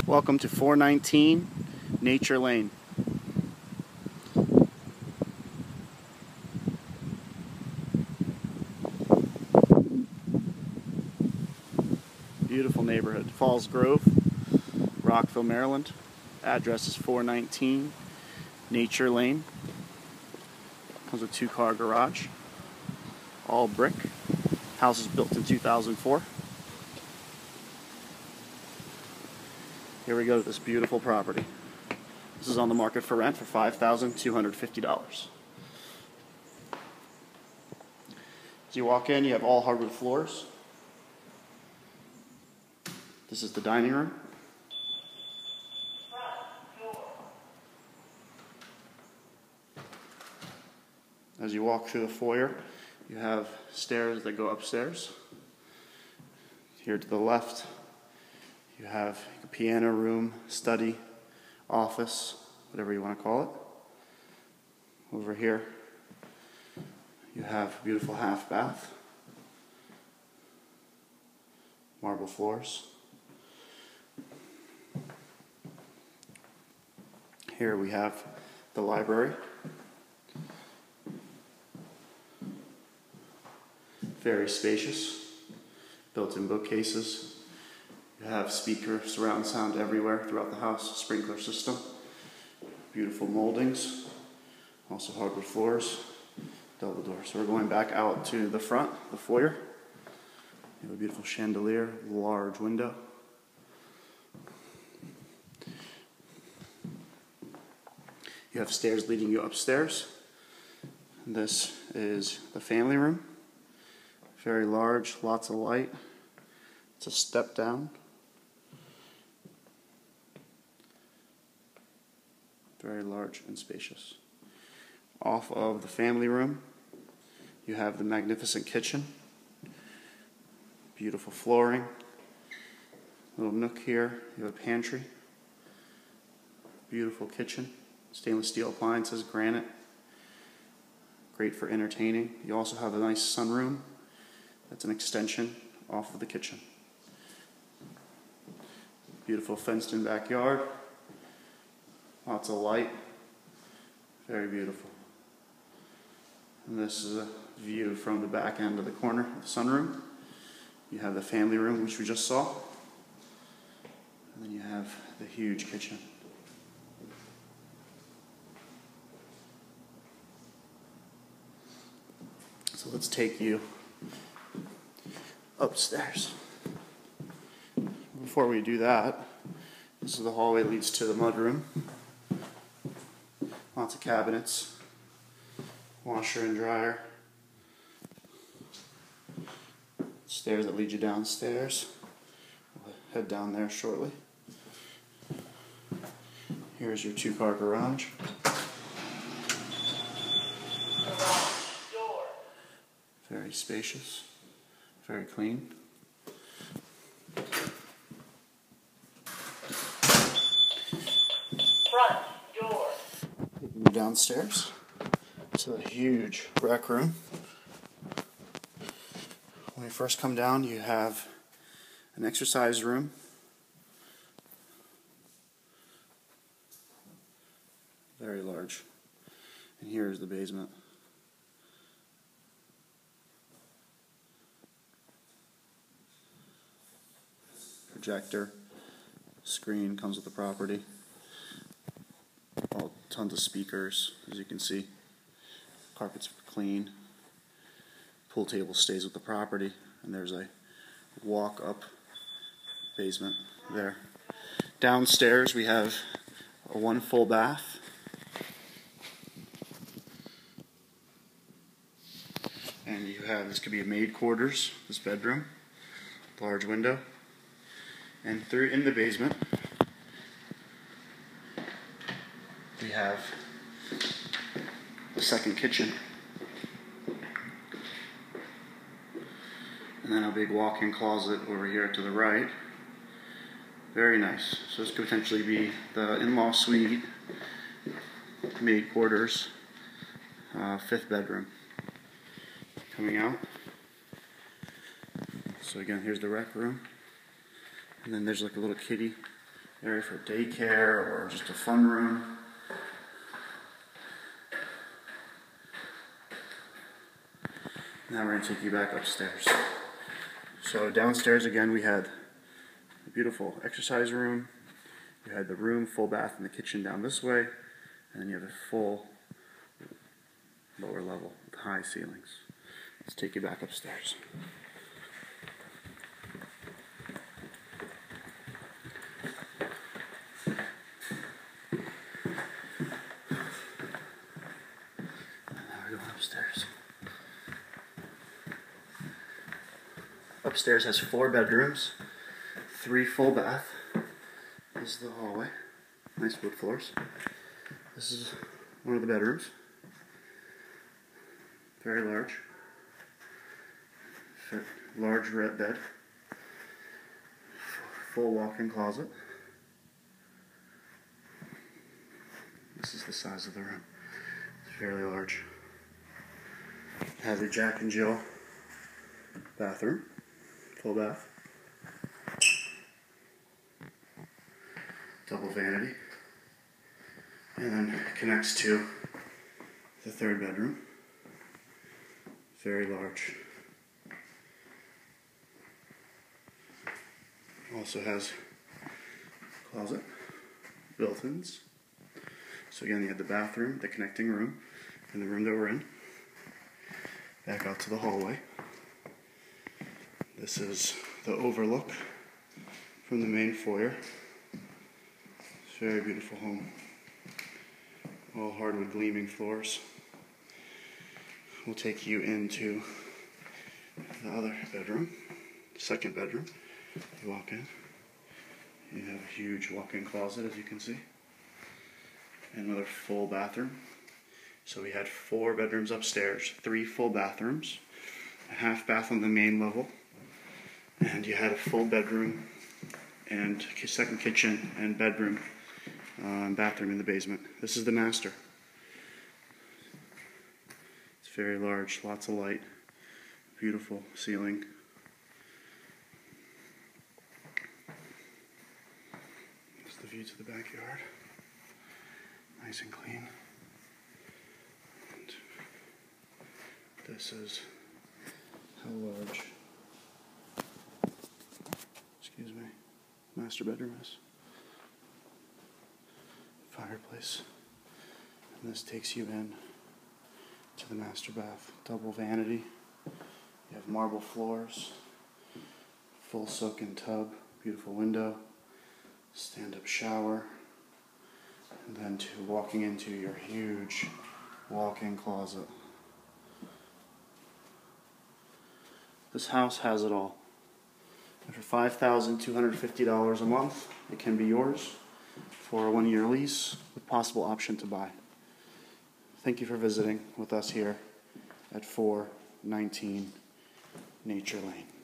Welcome to 419 Nature Lane. Beautiful neighborhood. Fallsgrove, Rockville, Maryland. Address is 419 Nature Lane. Comes with 2-car garage. All brick. House is built in 2004. Here we go to this beautiful property. This is on the market for rent for $5,250. As you walk in, you have all hardwood floors. This is the dining room. As you walk through the foyer, you have stairs that go upstairs. Here to the left, you have a piano room, study, office, whatever you want to call it. Over here, you have a beautiful half bath, marble floors. Here we have the library. Very spacious, built-in bookcases. You have speaker surround sound everywhere throughout the house, sprinkler system. Beautiful moldings, also hardwood floors, double door. So we're going back out to the front, the foyer. You have a beautiful chandelier, large window. You have stairs leading you upstairs. This is the family room. Very large, lots of light. It's a step down. Very large and spacious. Off of the family room, you have the magnificent kitchen. Beautiful flooring. Little nook here. You have a pantry. Beautiful kitchen. Stainless steel appliances, granite. Great for entertaining. You also have a nice sunroom. That's an extension off of the kitchen. Beautiful fenced-in backyard. Lots of light. Very beautiful. And this is a view from the back end of the corner of the sunroom. You have the family room, which we just saw. And then you have the huge kitchen. So let's take you upstairs. Before we do that, this is the hallway that leads to the mudroom. Lots of cabinets, washer and dryer, stairs that lead you downstairs. We'll head down there shortly. Here's your 2-car garage. Very spacious, very clean. Front door. Taking you downstairs to the huge rec room. When you first come down, you have an exercise room. Very large. And here's the basement. Projector, screen comes with the property. Tons of speakers, as you can see. Carpets clean. Pool table stays with the property, and there's a walk-up basement there. Downstairs we have a 1 full bath. And you have, this could be a maid quarters, this bedroom, large window. And through in the basement, we have the second kitchen. And then a big walk-in closet over here to the right. Very nice. So this could potentially be the in-law suite, maid quarters, 5th bedroom. Coming out. So again, here's the rec room. And then there's like a little kiddie area for daycare or just a fun room. Now we're going to take you back upstairs. So downstairs again we had a beautiful exercise room. You had the room, full bath, and the kitchen down this way. And then you have a full lower level with high ceilings. Let's take you back upstairs. Upstairs. Upstairs has 4 bedrooms, 3 full bath. This is the hallway. Nice wood floors. This is one of the bedrooms. Very large. Large red bed. Full walk-in closet. This is the size of the room. It's fairly large. Has a Jack and Jill bathroom, full bath, double vanity, and then connects to the 3rd bedroom. Very large. Also has a closet, built-ins. So again, you have the bathroom, the connecting room, and the room that we're in. Back out to the hallway. This is the overlook from the main foyer. It's a very beautiful home. All hardwood gleaming floors. We'll take you into the other bedroom, 2nd bedroom. You walk in. You have a huge walk-in closet, as you can see. And another full bathroom. So we had 4 bedrooms upstairs, 3 full bathrooms, a half bath on the main level, and you had a full bedroom and 2nd kitchen and bedroom and bathroom in the basement. This is the master. It's very large, lots of light, beautiful ceiling. This is the view to the backyard. Nice and clean. This is how large, master bedroom is. Fireplace. And this takes you in to the master bath. Double vanity. You have marble floors, full soak-in tub, beautiful window, stand-up shower, and then walking into your huge walk-in closet. This house has it all. And for $5,250 a month, it can be yours for a 1-year lease with possible option to buy. Thank you for visiting with us here at 419 Nature Lane.